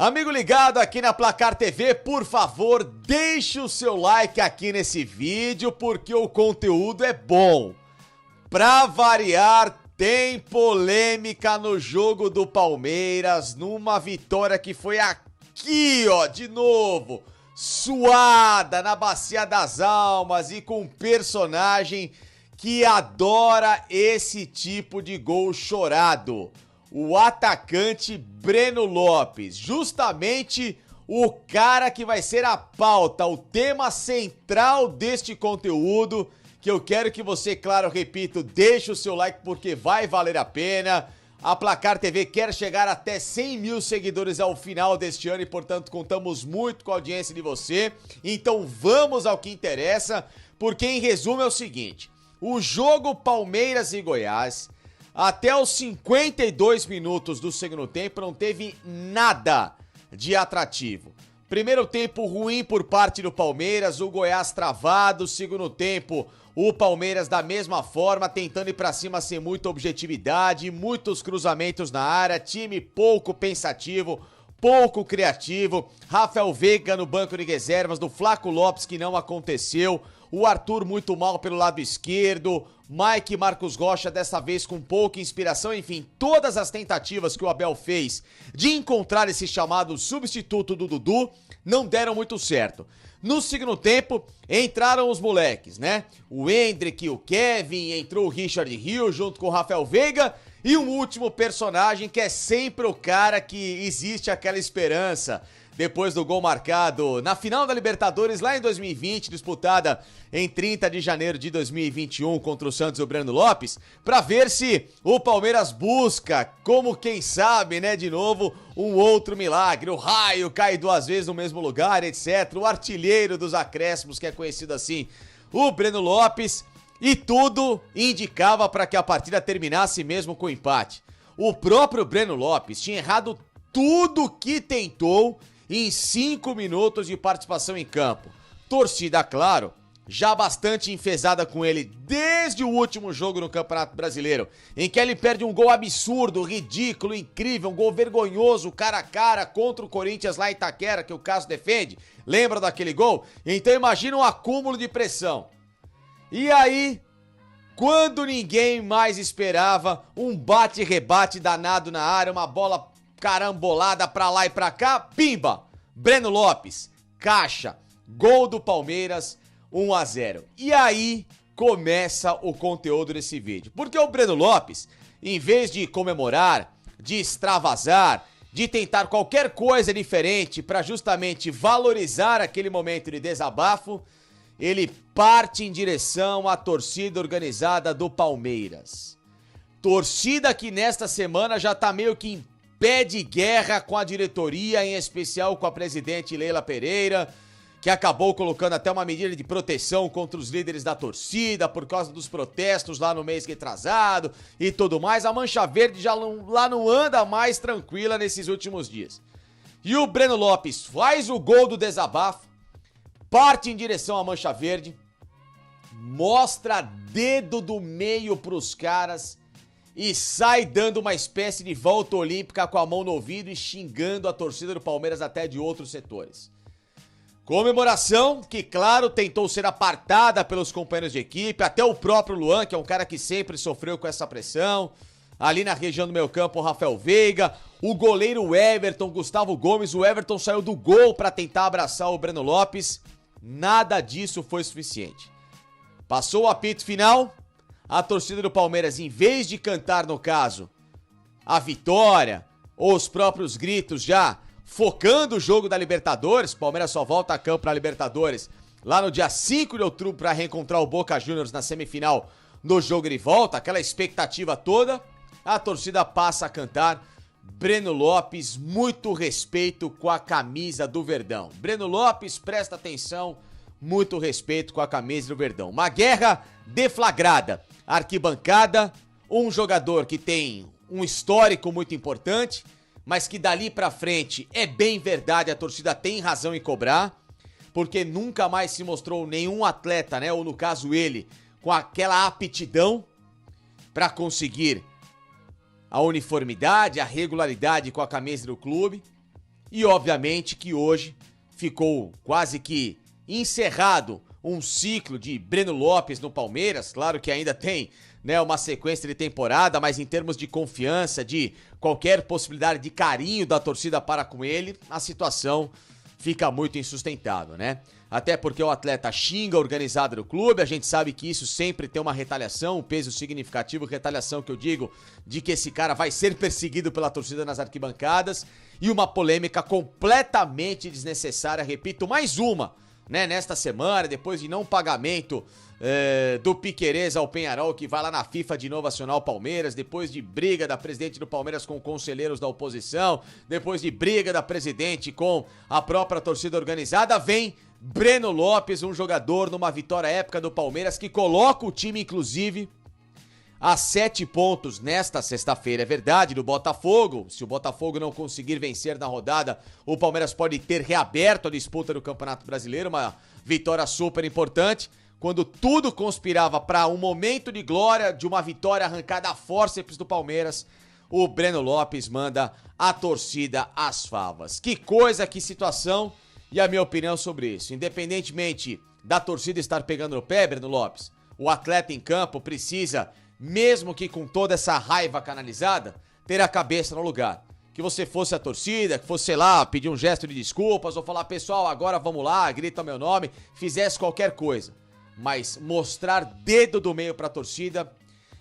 Amigo ligado aqui na Placar TV, por favor, deixe o seu like aqui nesse vídeo, porque o conteúdo é bom. Pra variar, tem polêmica no jogo do Palmeiras, numa vitória que foi aqui, ó, de novo, suada na Bacia das Almas e com um personagem que adora esse tipo de gol chorado. O atacante Breno Lopes, justamente o cara que vai ser a pauta, o tema central deste conteúdo, que eu quero que você, claro, repito, deixe o seu like porque vai valer a pena. A Placar TV quer chegar até 100 mil seguidores ao final deste ano e, portanto, contamos muito com a audiência de você. Então vamos ao que interessa, porque em resumo é o seguinte: o jogo Palmeiras e Goiás, até os 52 minutos do segundo tempo, não teve nada de atrativo. Primeiro tempo ruim por parte do Palmeiras, o Goiás travado. Segundo tempo, o Palmeiras da mesma forma, tentando ir pra cima sem muita objetividade, muitos cruzamentos na área, time pouco pensativo, pouco criativo. Rafael Veiga no banco de reservas, do Flaco Lopes, que não aconteceu. O Arthur muito mal pelo lado esquerdo, Mike e Marcos Rocha dessa vez com pouca inspiração. Enfim, todas as tentativas que o Abel fez de encontrar esse chamado substituto do Dudu não deram muito certo. No segundo tempo, entraram os moleques, né? O Hendrick, o Kevin, entrou o Richard Hill junto com o Rafael Veiga e um último personagem que é sempre o cara que existe aquela esperança. Depois do gol marcado na final da Libertadores lá em 2020, disputada em 30 de janeiro de 2021 contra o Santos e o Breno Lopes, para ver se o Palmeiras busca, como quem sabe, né, de novo, um outro milagre. O raio cai duas vezes no mesmo lugar, etc. O artilheiro dos acréscimos, que é conhecido assim, o Breno Lopes, e tudo indicava para que a partida terminasse mesmo com empate. O próprio Breno Lopes tinha errado tudo que tentou em 5 minutos de participação em campo. Torcida, claro, já bastante enfesada com ele desde o último jogo no Campeonato Brasileiro, em que ele perde um gol absurdo, ridículo, incrível, um gol vergonhoso, cara a cara contra o Corinthians lá em Itaquera, que o Cássio defende. Lembra daquele gol? Então imagina um acúmulo de pressão. E aí, quando ninguém mais esperava, um bate-rebate danado na área, uma bola carambolada pra lá e pra cá, pimba! Breno Lopes, caixa, gol do Palmeiras, 1-0. E aí começa o conteúdo desse vídeo. Porque o Breno Lopes, em vez de comemorar, de extravasar, de tentar qualquer coisa diferente pra justamente valorizar aquele momento de desabafo, ele parte em direção à torcida organizada do Palmeiras. Torcida que nesta semana já tá meio que em pé de guerra com a diretoria, em especial com a presidente Leila Pereira, que acabou colocando até uma medida de proteção contra os líderes da torcida por causa dos protestos lá no mês retrasado e tudo mais. A Mancha Verde já não anda mais tranquila nesses últimos dias. E o Breno Lopes faz o gol do desabafo, parte em direção à Mancha Verde, mostra dedo do meio pros caras e sai dando uma espécie de volta olímpica com a mão no ouvido e xingando a torcida do Palmeiras até de outros setores. Comemoração que, claro, tentou ser apartada pelos companheiros de equipe, até o próprio Luan, que é um cara que sempre sofreu com essa pressão. Ali na região do meio campo, o Rafael Veiga, o goleiro Everton, Gustavo Gomes. O Everton saiu do gol para tentar abraçar o Breno Lopes. Nada disso foi suficiente. Passou o apito final. A torcida do Palmeiras, em vez de cantar, no caso, a vitória ou os próprios gritos já focando o jogo da Libertadores, o Palmeiras só volta a campo na Libertadores lá no dia 5 de outubro para reencontrar o Boca Juniors na semifinal no jogo de volta, aquela expectativa toda, a torcida passa a cantar Breno Lopes, muito respeito com a camisa do Verdão. Breno Lopes, presta atenção, muito respeito com a camisa do Verdão. Uma guerra deflagrada. Arquibancada, um jogador que tem um histórico muito importante, mas que dali pra frente é bem verdade, a torcida tem razão em cobrar, porque nunca mais se mostrou nenhum atleta, né, ou no caso ele, com aquela aptidão pra conseguir a uniformidade, a regularidade com a camisa do clube. E obviamente que hoje ficou quase que encerrado um ciclo de Breno Lopes no Palmeiras. Claro que ainda tem, né, uma sequência de temporada, mas em termos de confiança, de qualquer possibilidade de carinho da torcida para com ele, a situação fica muito insustentável, né? Até porque o atleta xinga a organizada do clube, a gente sabe que isso sempre tem uma retaliação, um peso significativo, retaliação que eu digo de que esse cara vai ser perseguido pela torcida nas arquibancadas, e uma polêmica completamente desnecessária, repito, mais uma, né, nesta semana, depois de não pagamento do Piquerez ao Penharol, que vai lá na FIFA de novo acionar o Palmeiras, depois de briga da presidente do Palmeiras com conselheiros da oposição, depois de briga da presidente com a própria torcida organizada, vem Breno Lopes, um jogador numa vitória épica do Palmeiras, que coloca o time, inclusive, a 7 pontos nesta sexta-feira. É verdade, do Botafogo. Se o Botafogo não conseguir vencer na rodada, o Palmeiras pode ter reaberto a disputa do Campeonato Brasileiro, uma vitória super importante, quando tudo conspirava para um momento de glória, de uma vitória arrancada a fórceps do Palmeiras. O Breno Lopes manda a torcida às favas. Que coisa, que situação. E a minha opinião sobre isso, independentemente da torcida estar pegando no pé, Breno Lopes, o atleta em campo precisa, mesmo que com toda essa raiva canalizada, ter a cabeça no lugar. Que você fosse a torcida, que fosse, sei lá, pedir um gesto de desculpas ou falar, pessoal, agora vamos lá, grita meu nome, fizesse qualquer coisa. Mas mostrar dedo do meio pra torcida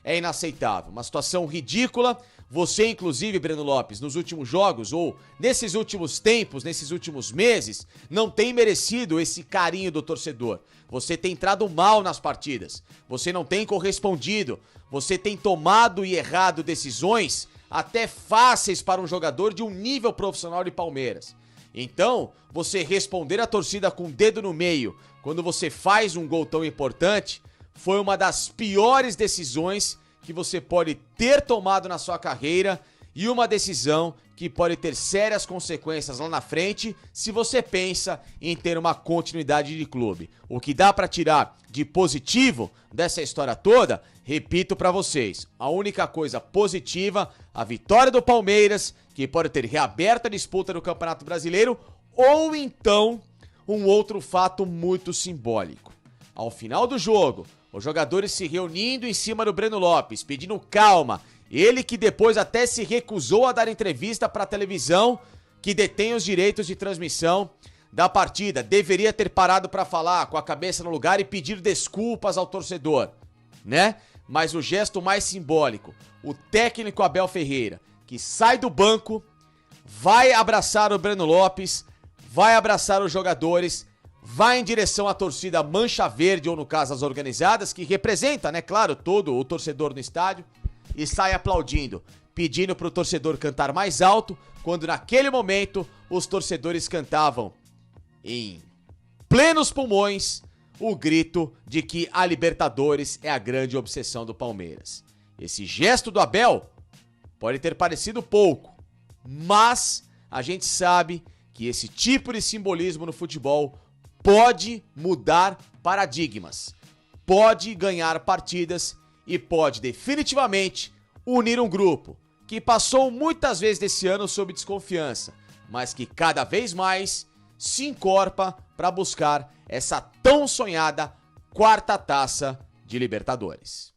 é inaceitável. Uma situação ridícula. Você, inclusive, Breno Lopes, nos últimos jogos ou nesses últimos tempos, nesses últimos meses, não tem merecido esse carinho do torcedor. Você tem entrado mal nas partidas. Você não tem correspondido. Você tem tomado e errado decisões até fáceis para um jogador de um nível profissional de Palmeiras. Então, você responder a torcida com o dedo no meio quando você faz um gol tão importante foi uma das piores decisões que você pode ter tomado na sua carreira e uma decisão que pode ter sérias consequências lá na frente se você pensa em ter uma continuidade de clube. O que dá pra tirar de positivo dessa história toda, repito pra vocês, a única coisa positiva, a vitória do Palmeiras, que pode ter reaberto a disputa do Campeonato Brasileiro, ou então um outro fato muito simbólico. Ao final do jogo, os jogadores se reunindo em cima do Breno Lopes, pedindo calma. Ele que depois até se recusou a dar entrevista para a televisão que detém os direitos de transmissão da partida. Deveria ter parado para falar com a cabeça no lugar e pedir desculpas ao torcedor, né? Mas o gesto mais simbólico, o técnico Abel Ferreira, que sai do banco, vai abraçar o Breno Lopes, vai abraçar os jogadores, vai em direção à torcida Mancha Verde, ou no caso as organizadas, que representa, né, claro, todo o torcedor no estádio, e sai aplaudindo, pedindo pro torcedor cantar mais alto, quando naquele momento os torcedores cantavam em plenos pulmões o grito de que a Libertadores é a grande obsessão do Palmeiras. Esse gesto do Abel pode ter parecido pouco, mas a gente sabe que esse tipo de simbolismo no futebol pode mudar paradigmas, pode ganhar partidas e pode definitivamente unir um grupo que passou muitas vezes desse ano sob desconfiança, mas que cada vez mais se encorpa para buscar essa tão sonhada quarta taça de Libertadores.